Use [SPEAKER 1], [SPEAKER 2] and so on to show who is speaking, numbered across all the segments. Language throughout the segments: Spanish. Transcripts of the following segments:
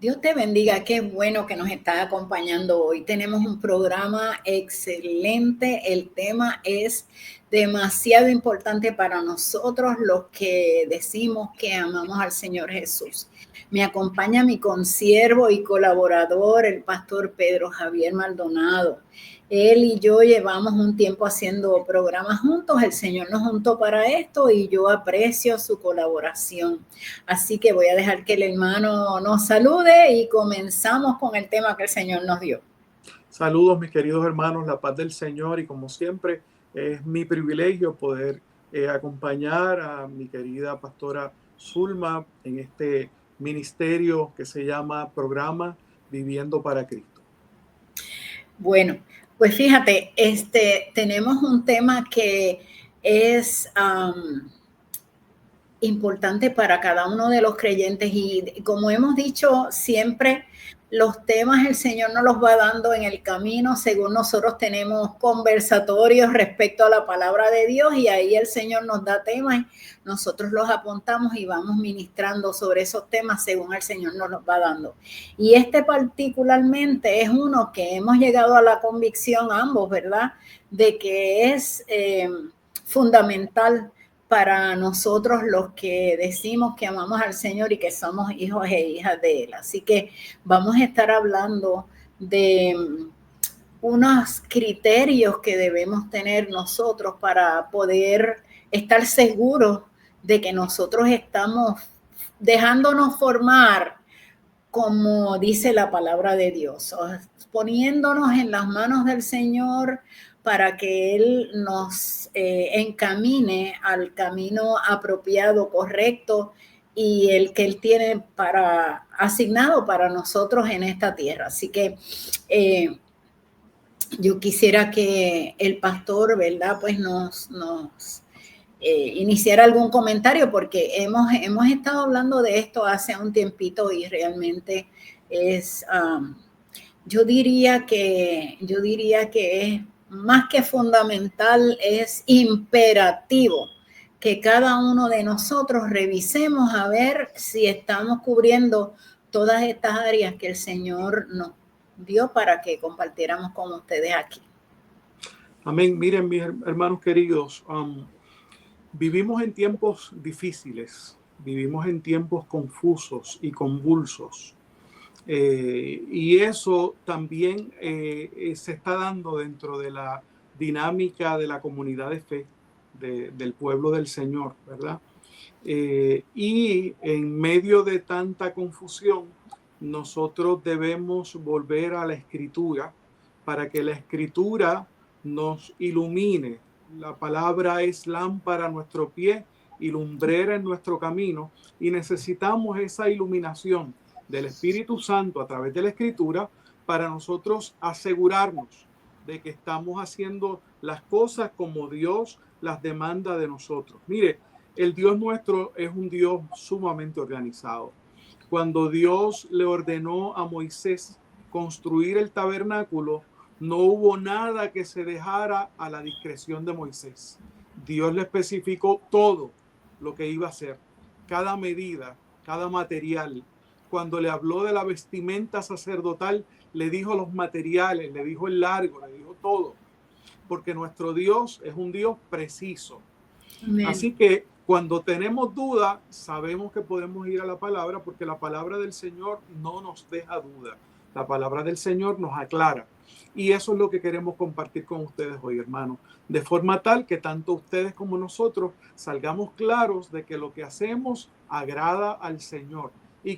[SPEAKER 1] Dios te bendiga, qué bueno que nos estás acompañando hoy. Tenemos un programa excelente. El tema es demasiado importante para nosotros los que decimos que amamos al Señor Jesús. Me acompaña mi consiervo y colaborador, el pastor Pedro Javier Maldonado. Él y yo llevamos un tiempo haciendo programas juntos. El Señor nos juntó para esto y yo aprecio su colaboración. Así que voy a dejar que el hermano nos salude y comenzamos con el tema que el Señor nos dio.
[SPEAKER 2] Saludos, mis queridos hermanos, la paz del Señor, y como siempre es mi privilegio poder acompañar a mi querida pastora Zulma en este ministerio que se llama Programa Viviendo para Cristo.
[SPEAKER 1] Bueno, pues fíjate, tenemos un tema que es importante para cada uno de los creyentes y como hemos dicho siempre, los temas el Señor nos los va dando en el camino según nosotros tenemos conversatorios respecto a la palabra de Dios y ahí el Señor nos da temas, nosotros los apuntamos y vamos ministrando sobre esos temas según el Señor nos los va dando. Y este particularmente es uno que hemos llegado a la convicción ambos, ¿verdad? De que es fundamental para nosotros los que decimos que amamos al Señor y que somos hijos e hijas de Él. Así que vamos a estar hablando de unos criterios que debemos tener nosotros para poder estar seguros de que nosotros estamos dejándonos formar como dice la palabra de Dios, poniéndonos en las manos del Señor para que Él nos encamine al camino apropiado, correcto y el que Él tiene asignado para nosotros en esta tierra. Así que yo quisiera que el pastor, ¿verdad? Pues nos iniciar algún comentario porque hemos estado hablando de esto hace un tiempito y realmente es, yo diría que es más que fundamental, es imperativo que cada uno de nosotros revisemos a ver si estamos cubriendo todas estas áreas que el Señor nos dio para que compartiéramos con ustedes aquí.
[SPEAKER 2] Amén. Miren, mis hermanos queridos, vivimos en tiempos difíciles, vivimos en tiempos confusos y convulsos. Y eso también se está dando dentro de la dinámica de la comunidad de fe del pueblo del Señor, ¿verdad? Y en medio de tanta confusión, nosotros debemos volver a la Escritura para que la Escritura nos ilumine. La palabra es lámpara a nuestro pie y lumbrera en nuestro camino, y necesitamos esa iluminación del Espíritu Santo a través de la Escritura para nosotros asegurarnos de que estamos haciendo las cosas como Dios las demanda de nosotros. Mire, el Dios nuestro es un Dios sumamente organizado. Cuando Dios le ordenó a Moisés construir el tabernáculo, no hubo nada que se dejara a la discreción de Moisés. Dios le especificó todo lo que iba a hacer, cada medida, cada material. Cuando le habló de la vestimenta sacerdotal, le dijo los materiales, le dijo el largo, le dijo todo. Porque nuestro Dios es un Dios preciso. Amén. Así que cuando tenemos duda, sabemos que podemos ir a la palabra, porque la palabra del Señor no nos deja duda. La palabra del Señor nos aclara. Y eso es lo que queremos compartir con ustedes hoy, hermanos. De forma tal que tanto ustedes como nosotros salgamos claros de que lo que hacemos agrada al Señor y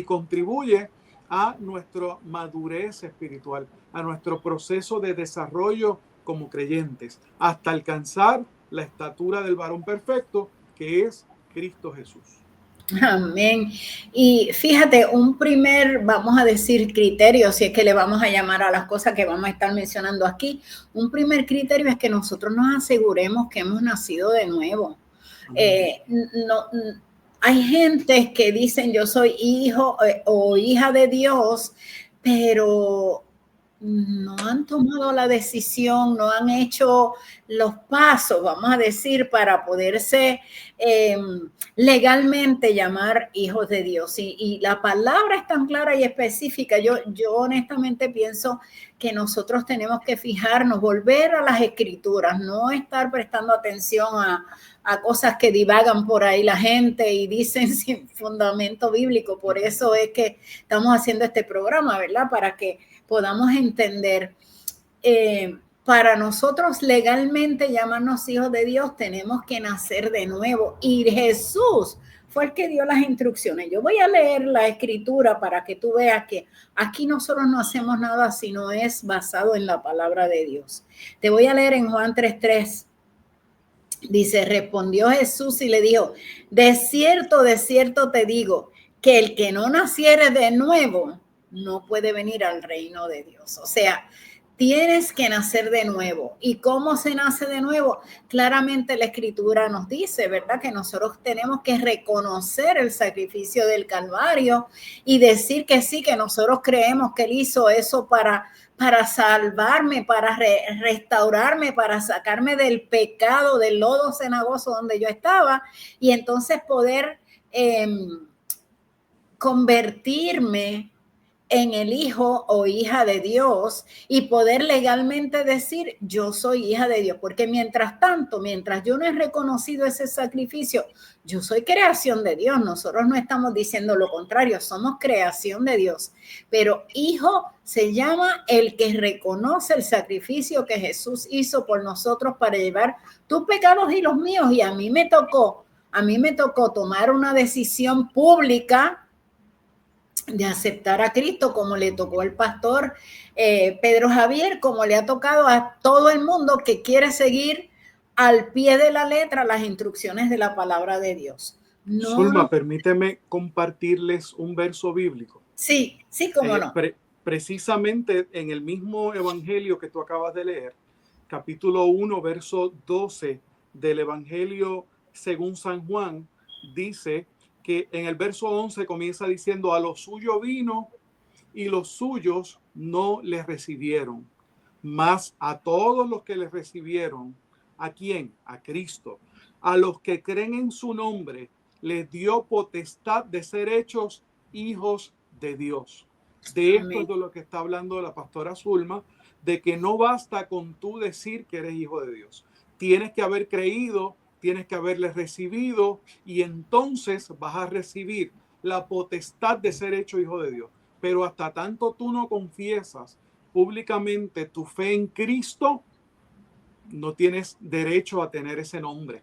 [SPEAKER 2] contribuye a nuestra madurez espiritual, a nuestro proceso de desarrollo como creyentes, hasta alcanzar la estatura del varón perfecto, que es Cristo Jesús.
[SPEAKER 1] Amén. Y fíjate, un primer, vamos a decir, criterio, si es que le vamos a llamar a las cosas que vamos a estar mencionando aquí, un primer criterio es que nosotros nos aseguremos que hemos nacido de nuevo. Hay gente que dicen yo soy hijo o hija de Dios, pero no han tomado la decisión, no han hecho los pasos, vamos a decir, para poderse legalmente llamar hijos de Dios. Y la palabra es tan clara y específica. Yo honestamente pienso que nosotros tenemos que fijarnos, volver a las escrituras, no estar prestando atención a cosas que divagan por ahí la gente y dicen sin fundamento bíblico. Por eso es que estamos haciendo este programa, ¿verdad? Para que podamos entender, para nosotros legalmente llamarnos hijos de Dios, tenemos que nacer de nuevo. Y Jesús fue el que dio las instrucciones. Yo voy a leer la escritura para que tú veas que aquí nosotros no hacemos nada si no es basado en la palabra de Dios. Te voy a leer en Juan 3:3. Dice, respondió Jesús y le dijo, de cierto te digo, que el que no naciere de nuevo no puede venir al reino de Dios. O sea, tienes que nacer de nuevo. ¿Y cómo se nace de nuevo? Claramente la escritura nos dice, ¿verdad? Que nosotros tenemos que reconocer el sacrificio del Calvario y decir que sí, que nosotros creemos que Él hizo eso para salvarme, para restaurarme, para sacarme del pecado, del lodo cenagoso donde yo estaba, y entonces poder convertirme en el hijo o hija de Dios y poder legalmente decir yo soy hija de Dios, porque mientras tanto, mientras yo no he reconocido ese sacrificio, yo soy creación de Dios. Nosotros no estamos diciendo lo contrario, somos creación de Dios, pero hijo se llama el que reconoce el sacrificio que Jesús hizo por nosotros para llevar tus pecados y los míos. Y a mí me tocó tomar una decisión pública de aceptar a Cristo, como le tocó al pastor Pedro Javier, como le ha tocado a todo el mundo que quiere seguir al pie de la letra las instrucciones de la palabra de Dios.
[SPEAKER 2] Zulma, permíteme compartirles un verso bíblico.
[SPEAKER 1] Sí, cómo no.
[SPEAKER 2] Precisamente en el mismo evangelio que tú acabas de leer, capítulo 1, verso 12 del evangelio según San Juan, dice que en el verso 11 comienza diciendo, a lo suyo vino y los suyos no les recibieron, mas a todos los que les recibieron, ¿a quién? A Cristo. A los que creen en su nombre, les dio potestad de ser hechos hijos de Dios. De esto es de lo que está hablando la pastora Zulma, de que no basta con tú decir que eres hijo de Dios. Tienes que haber creído, tienes que haberle recibido y entonces vas a recibir la potestad de ser hecho hijo de Dios. Pero hasta tanto tú no confiesas públicamente tu fe en Cristo, no tienes derecho a tener ese nombre.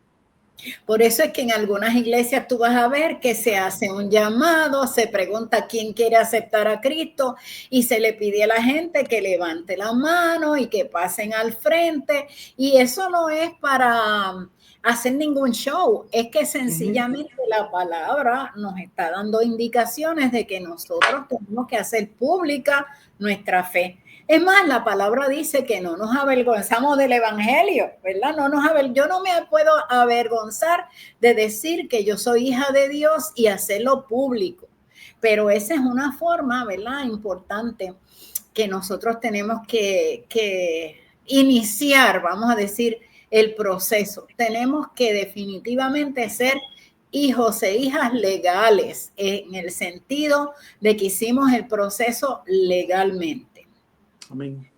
[SPEAKER 1] Por eso es que en algunas iglesias tú vas a ver que se hace un llamado, se pregunta quién quiere aceptar a Cristo y se le pide a la gente que levante la mano y que pasen al frente. Y eso no es para hacer ningún show, es que sencillamente la palabra nos está dando indicaciones de que nosotros tenemos que hacer pública nuestra fe. Es más, la palabra dice que no nos avergonzamos del evangelio, ¿verdad? Yo no me puedo avergonzar de decir que yo soy hija de Dios y hacerlo público. Pero esa es una forma, ¿verdad? Importante que nosotros tenemos que iniciar, vamos a decir, el proceso. Tenemos que definitivamente ser hijos e hijas legales, en el sentido de que hicimos el proceso legalmente.
[SPEAKER 2] Amén.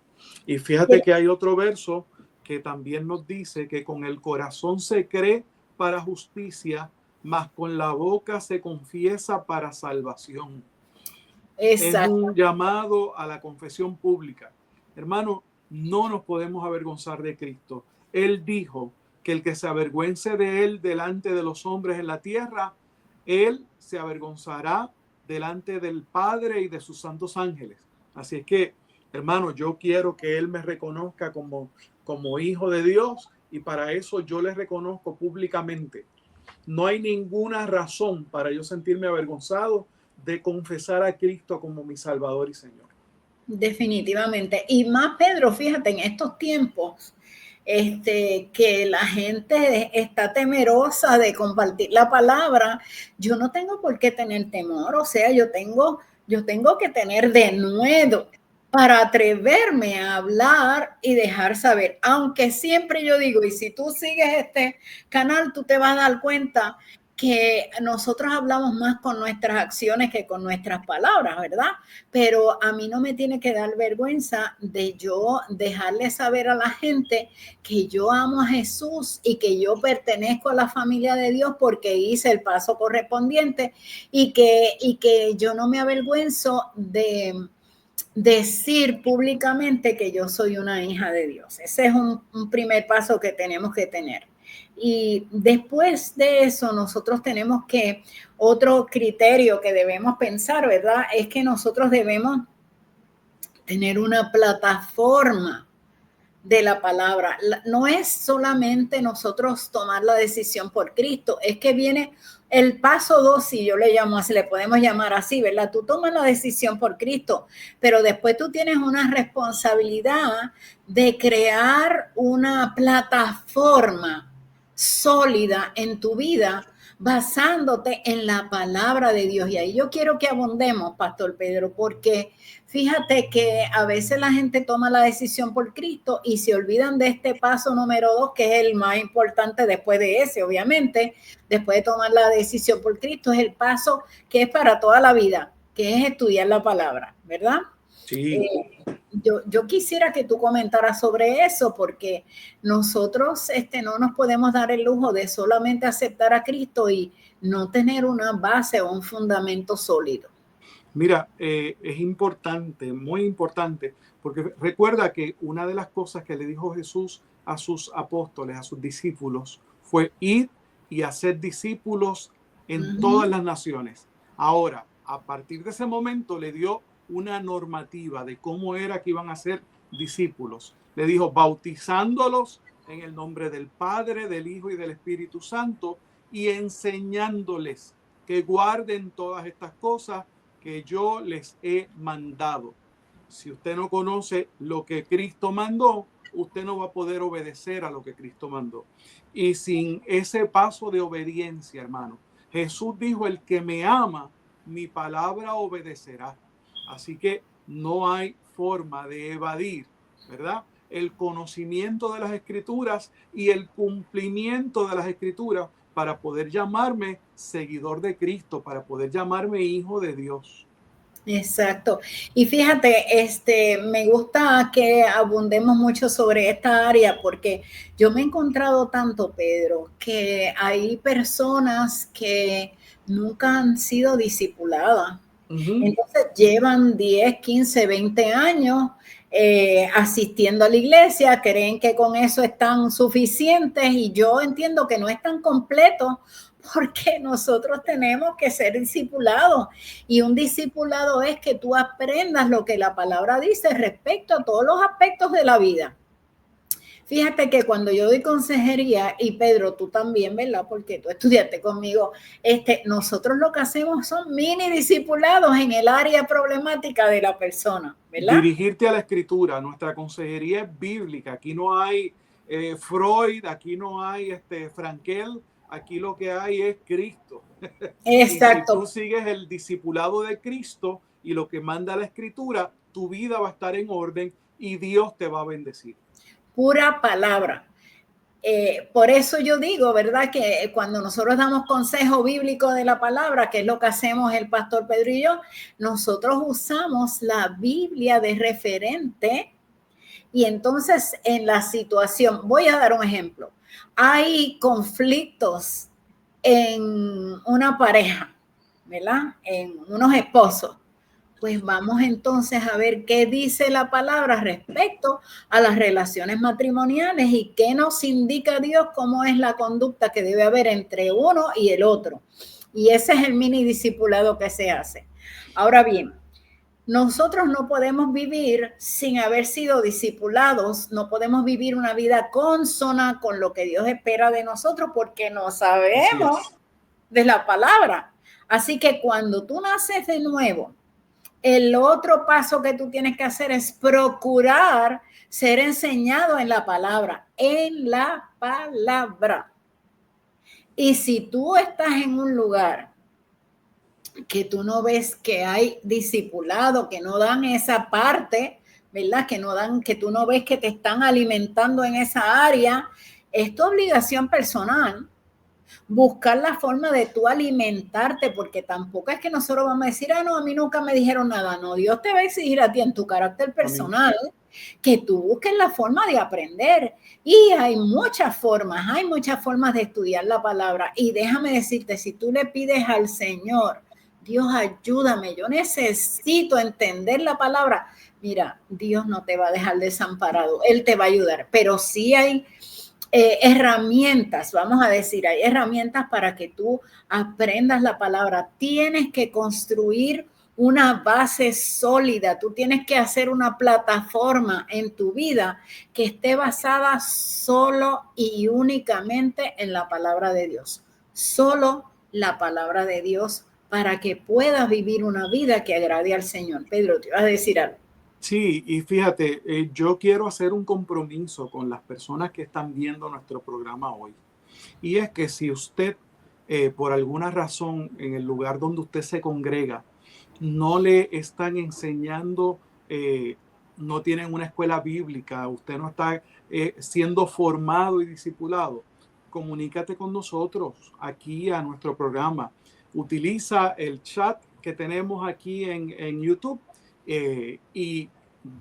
[SPEAKER 2] Y fíjate que hay otro verso que también nos dice que con el corazón se cree para justicia, mas con la boca se confiesa para salvación. Exacto. Es un llamado a la confesión pública. Hermano, no nos podemos avergonzar de Cristo. Él dijo que el que se avergüence de él delante de los hombres en la tierra, él se avergonzará delante del Padre y de sus santos ángeles. Así es que, hermano, yo quiero que él me reconozca como hijo de Dios y para eso yo le reconozco públicamente. No hay ninguna razón para yo sentirme avergonzado de confesar a Cristo como mi Salvador y Señor.
[SPEAKER 1] Definitivamente. Y más, Pedro, fíjate, en estos tiempos que la gente está temerosa de compartir la palabra, yo no tengo por qué tener temor, o sea, yo tengo que tener denuedo para atreverme a hablar y dejar saber. Aunque siempre yo digo, y si tú sigues este canal, tú te vas a dar cuenta que nosotros hablamos más con nuestras acciones que con nuestras palabras, ¿verdad? Pero a mí no me tiene que dar vergüenza de yo dejarle saber a la gente que yo amo a Jesús y que yo pertenezco a la familia de Dios porque hice el paso correspondiente y que yo no me avergüenzo de decir públicamente que yo soy una hija de Dios. Ese es un primer paso que tenemos que tener. Y después de eso, nosotros tenemos que, otro criterio que debemos pensar, ¿verdad? Es que nosotros debemos tener una plataforma de la palabra. No es solamente nosotros tomar la decisión por Cristo, es que viene el paso 2, si yo le llamo así, le podemos llamar así, ¿verdad? Tú tomas la decisión por Cristo, pero después tú tienes una responsabilidad de crear una plataforma sólida en tu vida basándote en la palabra de Dios. Y ahí yo quiero que abundemos, Pastor Pedro, porque fíjate que a veces la gente toma la decisión por Cristo y se olvidan de este paso número 2, que es el más importante después de ese, obviamente. Después de tomar la decisión por Cristo, es el paso que es para toda la vida, que es estudiar la palabra, ¿verdad?
[SPEAKER 2] Sí.
[SPEAKER 1] Yo quisiera que tú comentaras sobre eso, porque nosotros no nos podemos dar el lujo de solamente aceptar a Cristo y no tener una base o un fundamento sólido.
[SPEAKER 2] Mira, es importante, muy importante, porque recuerda que una de las cosas que le dijo Jesús a sus apóstoles, a sus discípulos, fue ir y hacer discípulos en todas las naciones. Ahora, a partir de ese momento le dio una normativa de cómo era que iban a ser discípulos. Le dijo, bautizándolos en el nombre del Padre, del Hijo y del Espíritu Santo y enseñándoles que guarden todas estas cosas que yo les he mandado. Si usted no conoce lo que Cristo mandó, usted no va a poder obedecer a lo que Cristo mandó. Y sin ese paso de obediencia, hermano, Jesús dijo, el que me ama, mi palabra obedecerá. Así que no hay forma de evadir, ¿verdad? El conocimiento de las Escrituras y el cumplimiento de las Escrituras para poder llamarme seguidor de Cristo, para poder llamarme hijo de Dios.
[SPEAKER 1] Exacto. Y fíjate, me gusta que abundemos mucho sobre esta área porque yo me he encontrado tanto, Pedro, que hay personas que nunca han sido discipuladas. Entonces llevan 10, 15, 20 años asistiendo a la iglesia, creen que con eso están suficientes y yo entiendo que no están completos porque nosotros tenemos que ser discipulados y un discipulado es que tú aprendas lo que la palabra dice respecto a todos los aspectos de la vida. Fíjate que cuando yo doy consejería, y Pedro, tú también, ¿verdad? Porque tú estudiaste conmigo, nosotros lo que hacemos son mini discipulados en el área problemática de la persona, ¿verdad?
[SPEAKER 2] Dirigirte a la escritura. Nuestra consejería es bíblica. Aquí no hay Freud, aquí no hay Frankel, aquí lo que hay es Cristo.
[SPEAKER 1] Exacto.
[SPEAKER 2] Y si tú sigues el discipulado de Cristo y lo que manda la escritura, tu vida va a estar en orden y Dios te va a bendecir.
[SPEAKER 1] Pura palabra. Por eso yo digo, ¿verdad? Que cuando nosotros damos consejo bíblico de la palabra, que es lo que hacemos el pastor Pedro y yo, nosotros usamos la Biblia de referente y entonces en la situación, voy a dar un ejemplo, hay conflictos en una pareja, ¿verdad? En unos esposos. Pues vamos entonces a ver qué dice la palabra respecto a las relaciones matrimoniales y qué nos indica Dios cómo es la conducta que debe haber entre uno y el otro. Y ese es el mini discipulado que se hace. Ahora bien, nosotros no podemos vivir sin haber sido discipulados, no podemos vivir una vida consona con lo que Dios espera de nosotros porque no sabemos de la palabra. Así que cuando tú naces de nuevo, el otro paso que tú tienes que hacer es procurar ser enseñado en la palabra, en la palabra. Y si tú estás en un lugar que tú no ves que hay discipulado, que no dan esa parte ¿verdad? Que no dan, que tú no ves que te están alimentando en esa área, es tu obligación personal buscar la forma de tú alimentarte, porque tampoco es que nosotros vamos a decir, no, a mí nunca me dijeron nada. No, Dios te va a exigir a ti en tu carácter personal que tú busques la forma de aprender. Y hay muchas formas de estudiar la palabra. Y déjame decirte, si tú le pides al Señor, Dios, ayúdame, yo necesito entender la palabra. Mira, Dios no te va a dejar desamparado, Él te va a ayudar, pero sí hay herramientas, vamos a decir, hay herramientas para que tú aprendas la palabra. Tienes que construir una base sólida, tú tienes que hacer una plataforma en tu vida que esté basada solo y únicamente en la palabra de Dios. Solo la palabra de Dios para que puedas vivir una vida que agrade al Señor. Pedro, te vas a decir algo.
[SPEAKER 2] Sí, y fíjate, yo quiero hacer un compromiso con las personas que están viendo nuestro programa hoy. Y es que si usted, por alguna razón, en el lugar donde usted se congrega, no le están enseñando, no tienen una escuela bíblica, usted no está siendo formado y discipulado, comunícate con nosotros aquí a nuestro programa. Utiliza el chat que tenemos aquí en YouTube y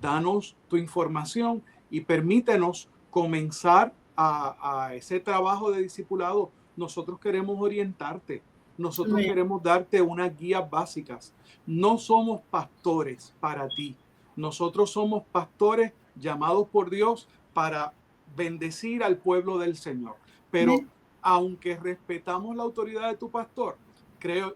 [SPEAKER 2] danos tu información y permítenos comenzar a ese trabajo de discipulado. Nosotros queremos orientarte, nosotros queremos darte unas guías básicas. No somos pastores para ti, nosotros somos pastores llamados por Dios para bendecir al pueblo del Señor. Pero aunque respetamos la autoridad de tu pastor,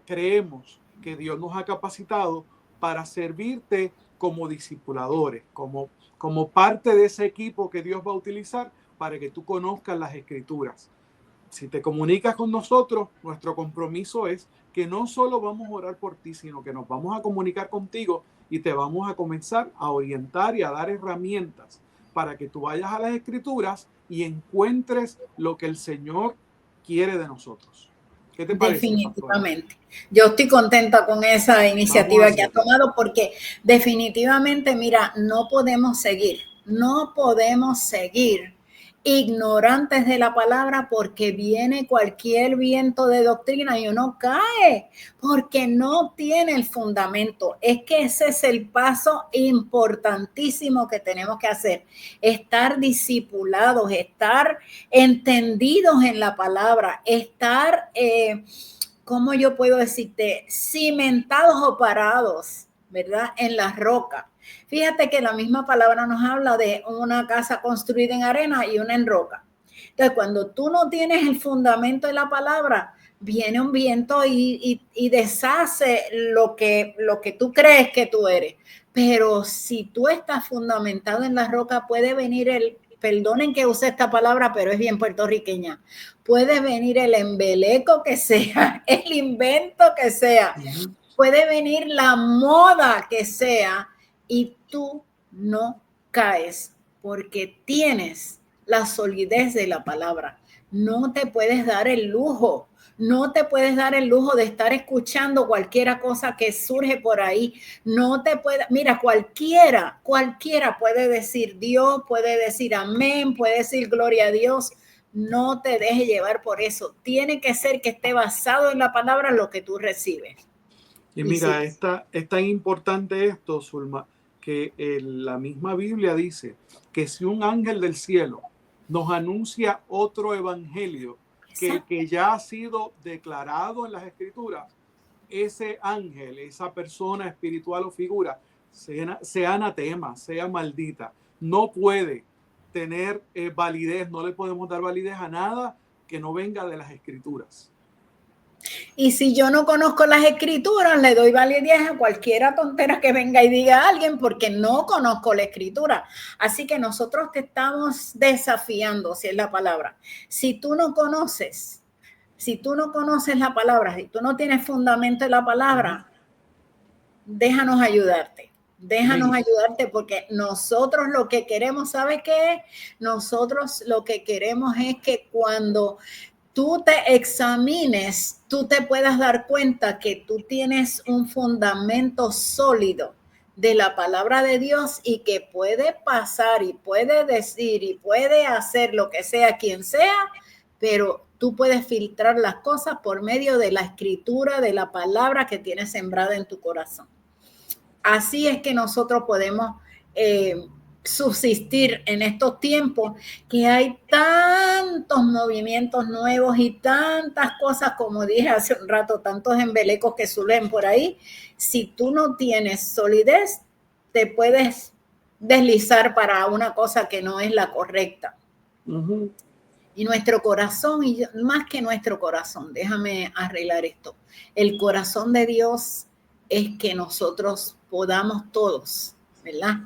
[SPEAKER 2] creemos que Dios nos ha capacitado para servirte como discipuladores, como parte de ese equipo que Dios va a utilizar para que tú conozcas las Escrituras. Si te comunicas con nosotros, nuestro compromiso es que no solo vamos a orar por ti, sino que nos vamos a comunicar contigo y te vamos a comenzar a orientar y a dar herramientas para que tú vayas a las Escrituras y encuentres lo que el Señor quiere de nosotros. ¿Qué te parece,
[SPEAKER 1] definitivamente. Pastora? Yo estoy contenta con esa iniciativa que ha tomado porque definitivamente, mira, no podemos seguir ignorantes de la palabra porque viene cualquier viento de doctrina y uno cae porque no tiene el fundamento. Es que ese es el paso importantísimo que tenemos que hacer, estar discipulados, estar entendidos en la palabra, estar, ¿cómo yo puedo decirte? Cimentados o parados, ¿verdad? En la roca. Fíjate que la misma palabra nos habla de una casa construida en arena y una en roca. Entonces, cuando tú no tienes el fundamento de la palabra, viene un viento y deshace lo que tú crees que tú eres. Pero si tú estás fundamentado en la roca, puede venir perdonen que use esta palabra, pero es bien puertorriqueña. Puede venir el embeleco que sea, el invento que sea, puede venir la moda que sea, y tú no caes porque tienes la solidez de la palabra. No te puedes dar el lujo, de estar escuchando cualquier cosa que surge por ahí. No te puede, mira, cualquiera puede decir Dios, puede decir amén, puede decir gloria a Dios. No te dejes llevar por eso. Tiene que ser que esté basado en la palabra lo que tú recibes.
[SPEAKER 2] Y mira, es tan importante esto, Zulma, que la misma Biblia dice que si un ángel del cielo nos anuncia otro evangelio que el que ya ha sido declarado en las Escrituras, ese ángel, esa persona espiritual o figura, sea anatema, sea maldita, no puede tener validez, no le podemos dar validez a nada que no venga de las Escrituras.
[SPEAKER 1] Y si yo no conozco las escrituras, le doy validez a cualquiera tontera que venga y diga a alguien porque no conozco la escritura. Así que nosotros te estamos desafiando, si es la palabra. Si tú no conoces la palabra, si tú no tienes fundamento en la palabra, déjanos ayudarte. Déjanos ayudarte porque nosotros lo que queremos, ¿sabes qué? Nosotros lo que queremos es que cuando tú te examines, tú te puedas dar cuenta que tú tienes un fundamento sólido de la palabra de Dios y que puede pasar y puede decir y puede hacer lo que sea quien sea, pero tú puedes filtrar las cosas por medio de la escritura, de la palabra que tienes sembrada en tu corazón. Así es que nosotros podemos subsistir en estos tiempos que hay tantos movimientos nuevos y tantas cosas, como dije hace un rato, tantos embelecos que suelen por ahí. Si tú no tienes solidez, te puedes deslizar para una cosa que no es la correcta. Uh-huh. Y nuestro corazón, y más que nuestro corazón, déjame arreglar esto, el corazón de Dios es que nosotros podamos todos, ¿verdad?,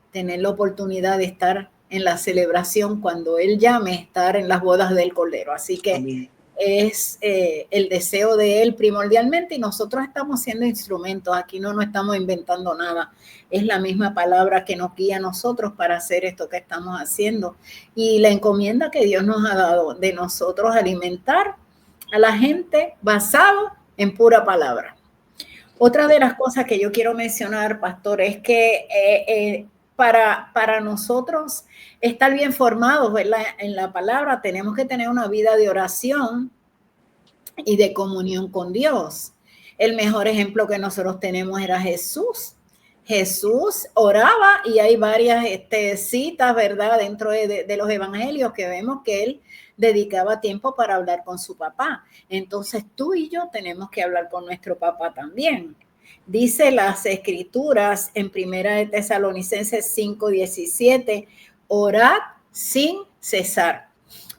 [SPEAKER 1] tener la oportunidad de estar en la celebración cuando Él llame, estar en las bodas del Cordero. Así que amén, es el deseo de Él primordialmente, y nosotros estamos siendo instrumentos. Aquí no estamos inventando nada. Es la misma palabra que nos guía a nosotros para hacer esto que estamos haciendo. Y la encomienda que Dios nos ha dado de nosotros alimentar a la gente basado en pura palabra. Otra de las cosas que yo quiero mencionar, pastor, es que para nosotros estar bien formados, ¿verdad?, en la palabra, tenemos que tener una vida de oración y de comunión con Dios. El mejor ejemplo que nosotros tenemos era Jesús. Jesús oraba, y hay varias citas, ¿verdad?, dentro de los evangelios que vemos que él dedicaba tiempo para hablar con su papá. Entonces tú y yo tenemos que hablar con nuestro papá también. Dice las escrituras en Primera de Tesalonicenses 5:17, orad sin cesar.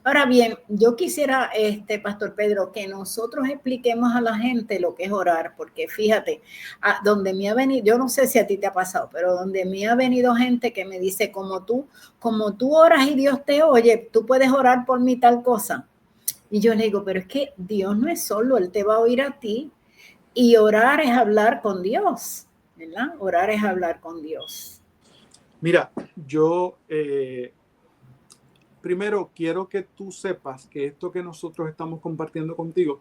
[SPEAKER 1] Ahora bien, yo quisiera, Pastor Pedro, que nosotros expliquemos a la gente lo que es orar, porque fíjate, donde me ha venido, yo no sé si a ti te ha pasado, pero donde me ha venido gente que me dice, como tú oras y Dios te oye, tú puedes orar por mí tal cosa. Y yo le digo, pero es que Dios no es solo, Él te va a oír a ti, y orar es hablar con Dios, ¿verdad? Orar es hablar con Dios.
[SPEAKER 2] Mira, yo... primero, quiero que tú sepas que esto que nosotros estamos compartiendo contigo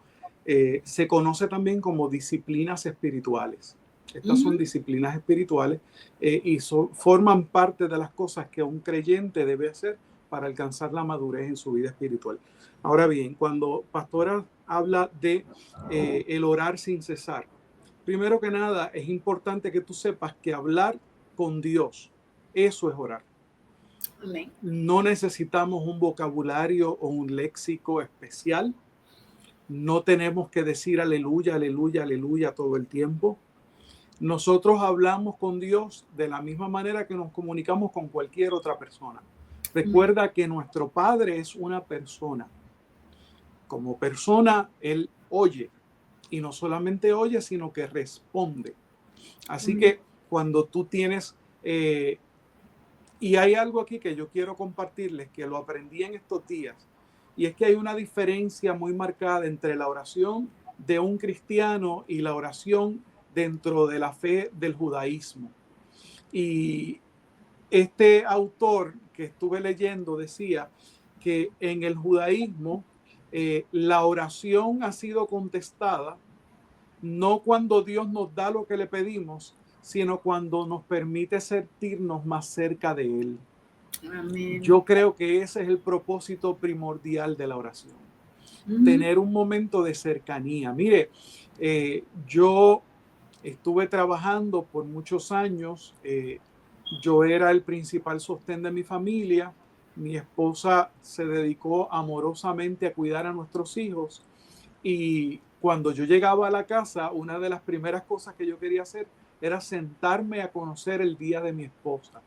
[SPEAKER 2] se conoce también como disciplinas espirituales. Estas son disciplinas espirituales y forman parte de las cosas que un creyente debe hacer para alcanzar la madurez en su vida espiritual. Ahora bien, cuando Pastora habla de el orar sin cesar, primero que nada es importante que tú sepas que hablar con Dios, eso es orar.
[SPEAKER 1] Amén.
[SPEAKER 2] No necesitamos un vocabulario o un léxico especial. No tenemos que decir aleluya, aleluya, aleluya todo el tiempo. Nosotros hablamos con Dios de la misma manera que nos comunicamos con cualquier otra persona. Recuerda que nuestro Padre es una persona. Como persona, Él oye. Y no solamente oye, sino que responde. Así que cuando tú tienes... y hay algo aquí que yo quiero compartirles, que lo aprendí en estos días, y es que hay una diferencia muy marcada entre la oración de un cristiano y la oración dentro de la fe del judaísmo. Y este autor que estuve leyendo decía que en el judaísmo la oración ha sido contestada no cuando Dios nos da lo que le pedimos, sino cuando nos permite sentirnos más cerca de Él.
[SPEAKER 1] Amén.
[SPEAKER 2] Yo creo que ese es el propósito primordial de la oración. Tener un momento de cercanía. Mire, yo estuve trabajando por muchos años. Yo era el principal sostén de mi familia. Mi esposa se dedicó amorosamente a cuidar a nuestros hijos. Y cuando yo llegaba a la casa, una de las primeras cosas que yo quería hacer era sentarme a conocer el día de mi esposa,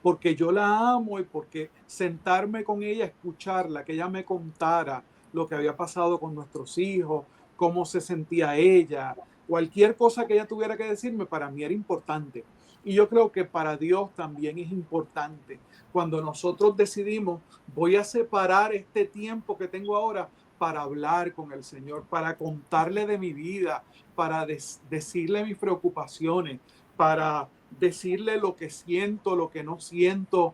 [SPEAKER 2] porque yo la amo y porque sentarme con ella, escucharla, que ella me contara lo que había pasado con nuestros hijos, cómo se sentía ella, cualquier cosa que ella tuviera que decirme, para mí era importante. Y yo creo que para Dios también es importante. Cuando nosotros decidimos, voy a separar este tiempo que tengo ahora para hablar con el Señor, para contarle de mi vida, para decirle mis preocupaciones, para decirle lo que siento, lo que no siento,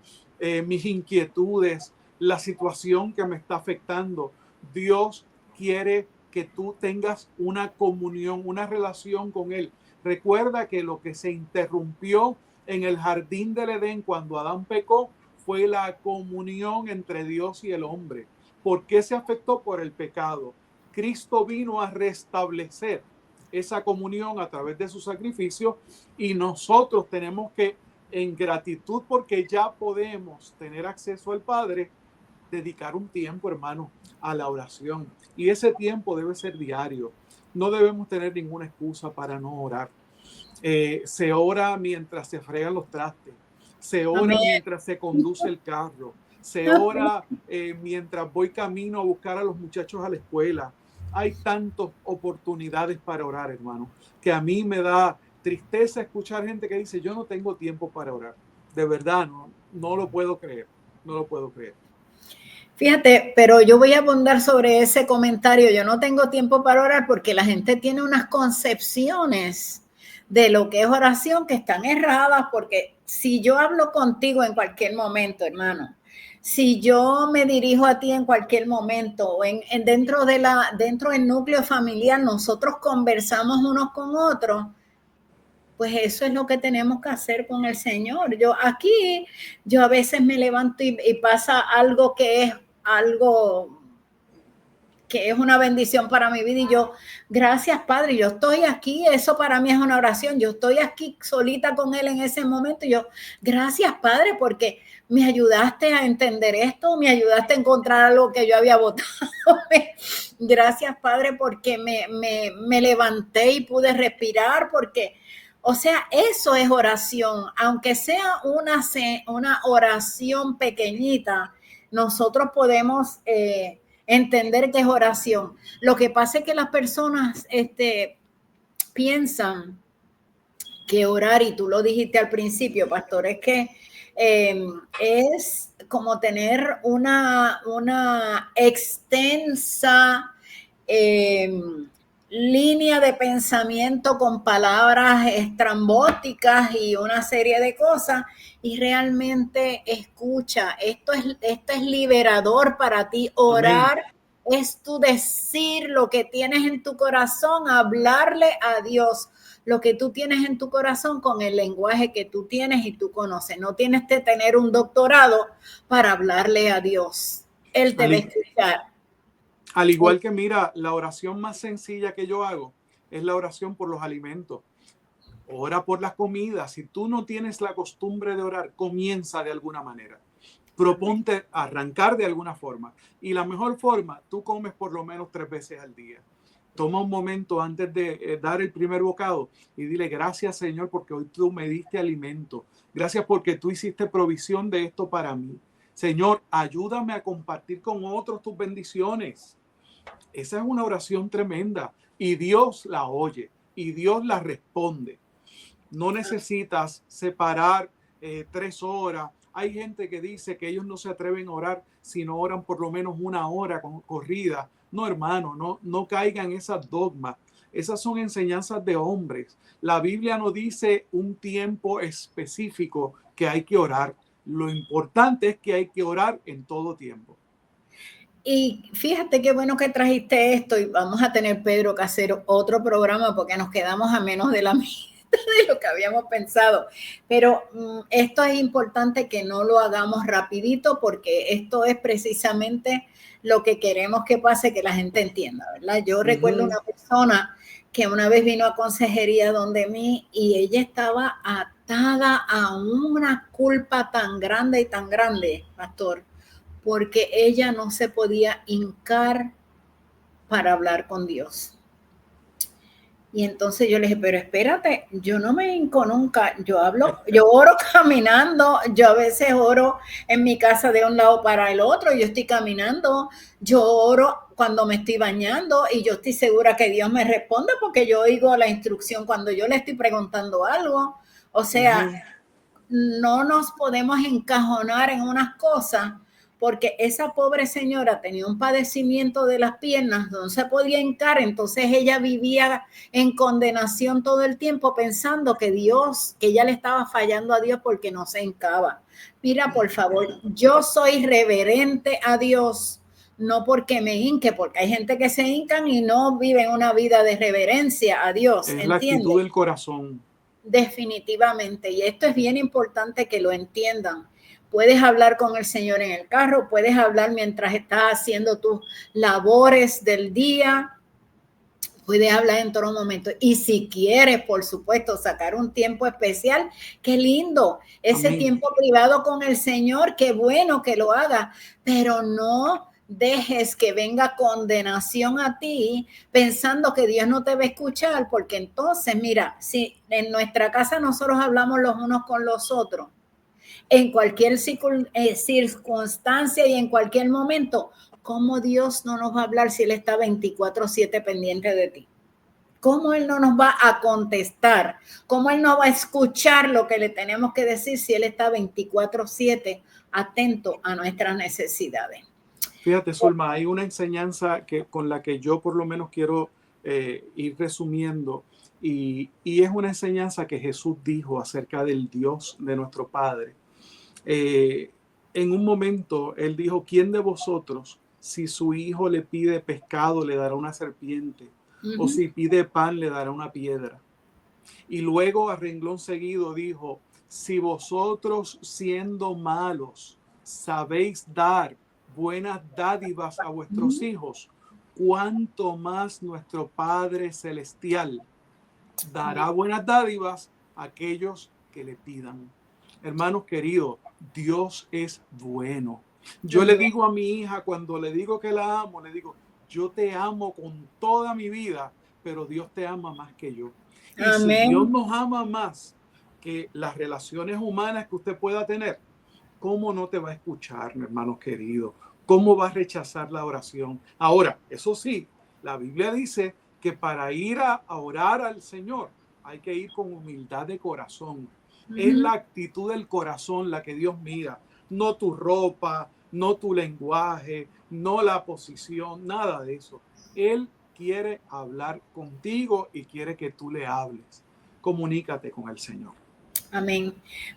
[SPEAKER 2] mis inquietudes, la situación que me está afectando. Dios quiere que tú tengas una comunión, una relación con Él. Recuerda que lo que se interrumpió en el jardín del Edén cuando Adán pecó fue la comunión entre Dios y el hombre. ¿Por qué se afectó? Por el pecado. Cristo vino a restablecer esa comunión a través de su sacrificio y nosotros tenemos que, en gratitud porque ya podemos tener acceso al Padre, dedicar un tiempo, hermano, a la oración. Y ese tiempo debe ser diario. No debemos tener ninguna excusa para no orar. Se ora mientras se fregan los trastes, se ora
[SPEAKER 1] Amén.
[SPEAKER 2] mientras se conduce el carro, se ora mientras voy camino a buscar a los muchachos a la escuela. Hay tantas oportunidades para orar, hermano, que a mí me da tristeza escuchar gente que dice, yo no tengo tiempo para orar. De verdad, no lo puedo creer, no lo puedo creer.
[SPEAKER 1] Fíjate, pero yo voy a abundar sobre ese comentario. Yo no tengo tiempo para orar porque la gente tiene unas concepciones de lo que es oración que están erradas, porque si yo hablo contigo en cualquier momento, hermano, si yo me dirijo a ti en cualquier momento, dentro del núcleo familiar, nosotros conversamos unos con otros, pues eso es lo que tenemos que hacer con el Señor. Yo a veces me levanto y pasa algo que es una bendición para mi vida y yo, gracias Padre, yo estoy aquí, eso para mí es una oración, yo estoy aquí solita con Él en ese momento y yo, gracias Padre, porque me ayudaste a entender esto, me ayudaste a encontrar algo que yo había botado, gracias Padre, porque me levanté y pude respirar, porque, o sea, eso es oración, aunque sea una oración pequeñita, nosotros podemos entender que es oración. Lo que pasa es que las personas piensan que orar, y tú lo dijiste al principio, pastor, es que es como tener una extensa línea de pensamiento con palabras estrambóticas y una serie de cosas, y realmente escucha, esto es liberador para ti. Orar Amén. Es tú decir lo que tienes en tu corazón, hablarle a Dios lo que tú tienes en tu corazón con el lenguaje que tú tienes y tú conoces. No tienes que tener un doctorado para hablarle a Dios. Él te va a escuchar.
[SPEAKER 2] Al igual que, mira, la oración más sencilla que yo hago es la oración por los alimentos. Ora por las comidas. Si tú no tienes la costumbre de orar, comienza de alguna manera. Proponte arrancar de alguna forma. Y la mejor forma, tú comes por lo menos 3 veces al día. Toma un momento antes de dar el primer bocado y dile, gracias Señor porque hoy tú me diste alimento. Gracias porque tú hiciste provisión de esto para mí. Señor, ayúdame a compartir con otros tus bendiciones. Esa es una oración tremenda y Dios la oye y Dios la responde. No necesitas separar 3 horas. Hay gente que dice que ellos no se atreven a orar si no oran por lo menos 1 hora corrida. No, hermano, no caigan en esas dogmas. Esas son enseñanzas de hombres. La Biblia no dice un tiempo específico que hay que orar. Lo importante es que hay que orar en todo tiempo.
[SPEAKER 1] Y fíjate qué bueno que trajiste esto y vamos a tener, Pedro, que hacer otro programa porque nos quedamos a menos de la mitad de lo que habíamos pensado. Pero esto es importante que no lo hagamos rapidito porque esto es precisamente lo que queremos que pase, que la gente entienda, ¿verdad? Yo recuerdo una persona que una vez vino a consejería donde mí y ella estaba atada a una culpa tan grande, pastor, porque ella no se podía hincar para hablar con Dios. Y entonces yo le dije, pero espérate, yo no me hinco nunca, yo oro caminando, yo a veces oro en mi casa de un lado para el otro, yo estoy caminando, yo oro cuando me estoy bañando y yo estoy segura que Dios me responde porque yo oigo la instrucción cuando yo le estoy preguntando algo. O sea, no nos podemos encajonar en unas cosas porque esa pobre señora tenía un padecimiento de las piernas, no se podía hincar, entonces ella vivía en condenación todo el tiempo pensando que ella le estaba fallando a Dios porque no se hincaba. Mira, por favor, yo soy reverente a Dios, no porque me hinque, porque hay gente que se hincan y no viven una vida de reverencia a Dios,
[SPEAKER 2] Es la
[SPEAKER 1] ¿entiendes?
[SPEAKER 2] actitud del corazón.
[SPEAKER 1] Definitivamente, y esto es bien importante que lo entiendan. Puedes hablar con el Señor en el carro, puedes hablar mientras estás haciendo tus labores del día, puedes hablar en todo momento. Y si quieres, por supuesto, sacar un tiempo especial, qué lindo. Ese
[SPEAKER 2] Amén.
[SPEAKER 1] tiempo privado con el Señor, qué bueno que lo haga, pero no dejes que venga condenación a ti pensando que Dios no te va a escuchar, porque entonces, mira, si en nuestra casa nosotros hablamos los unos con los otros, en cualquier circunstancia y en cualquier momento, ¿cómo Dios no nos va a hablar si Él está 24/7 pendiente de ti? ¿Cómo Él no nos va a contestar? ¿Cómo Él no va a escuchar lo que le tenemos que decir si Él está 24/7 atento a nuestras necesidades?
[SPEAKER 2] Fíjate, Zulma, hay una enseñanza con la que yo por lo menos quiero ir resumiendo, y es una enseñanza que Jesús dijo acerca del Dios de nuestro Padre. En un momento Él dijo: ¿quién de vosotros, si su hijo le pide pescado, le dará una serpiente? O si pide pan, le dará una piedra. Y luego, a renglón seguido, dijo: si vosotros, siendo malos, sabéis dar buenas dádivas a vuestros hijos, cuánto más nuestro Padre Celestial dará buenas dádivas a aquellos que le pidan. Hermanos queridos, Dios es bueno. Yo le digo a mi hija, cuando le digo que la amo, le digo: yo te amo con toda mi vida, pero Dios te ama más que yo. Y
[SPEAKER 1] Amén.
[SPEAKER 2] si Dios nos ama más que las relaciones humanas que usted pueda tener, ¿cómo no te va a escuchar, mi hermano querido? ¿Cómo va a rechazar la oración? Ahora, eso sí, la Biblia dice que para ir a orar al Señor hay que ir con humildad de corazón. Es la actitud del corazón la que Dios mira, no tu ropa, no tu lenguaje, no la posición, nada de eso. Él quiere hablar contigo y quiere que tú le hables. Comunícate con el Señor.
[SPEAKER 1] Amén.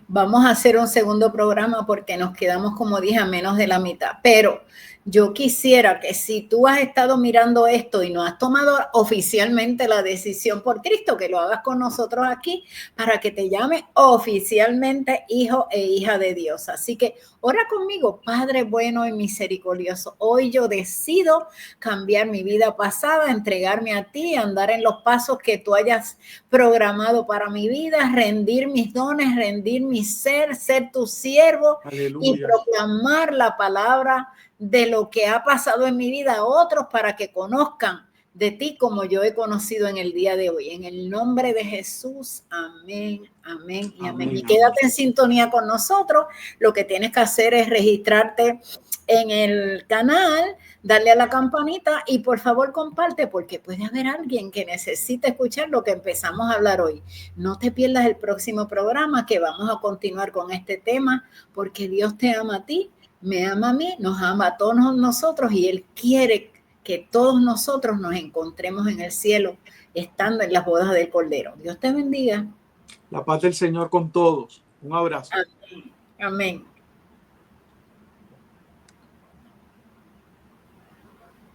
[SPEAKER 1] Vamos a hacer un segundo programa porque nos quedamos, como dije, a menos de la mitad. Pero yo quisiera que si tú has estado mirando esto y no has tomado oficialmente la decisión por Cristo, que lo hagas con nosotros aquí para que te llame oficialmente hijo e hija de Dios. Así que ora conmigo: Padre bueno y misericordioso, hoy yo decido cambiar mi vida pasada, entregarme a ti, andar en los pasos que tú hayas programado para mi vida, rendir mis dones, rendir mi ser tu siervo. Aleluya. Y proclamar la palabra de lo que ha pasado en mi vida a otros para que conozcan de ti como yo he conocido en el día de hoy. En el nombre de Jesús, amén, amén y amén. Y quédate en sintonía con nosotros. Lo que tienes que hacer es registrarte en el canal, darle a la campanita y por favor comparte, porque puede haber alguien que necesite escuchar lo que empezamos a hablar hoy. No te pierdas el próximo programa, que vamos a continuar con este tema, porque Dios te ama a ti, me ama a mí, nos ama a todos nosotros, y Él quiere que todos nosotros nos encontremos en el cielo, estando en las bodas del Cordero. Dios te bendiga.
[SPEAKER 2] La paz del Señor con todos. Un abrazo.
[SPEAKER 1] Amén. Amén.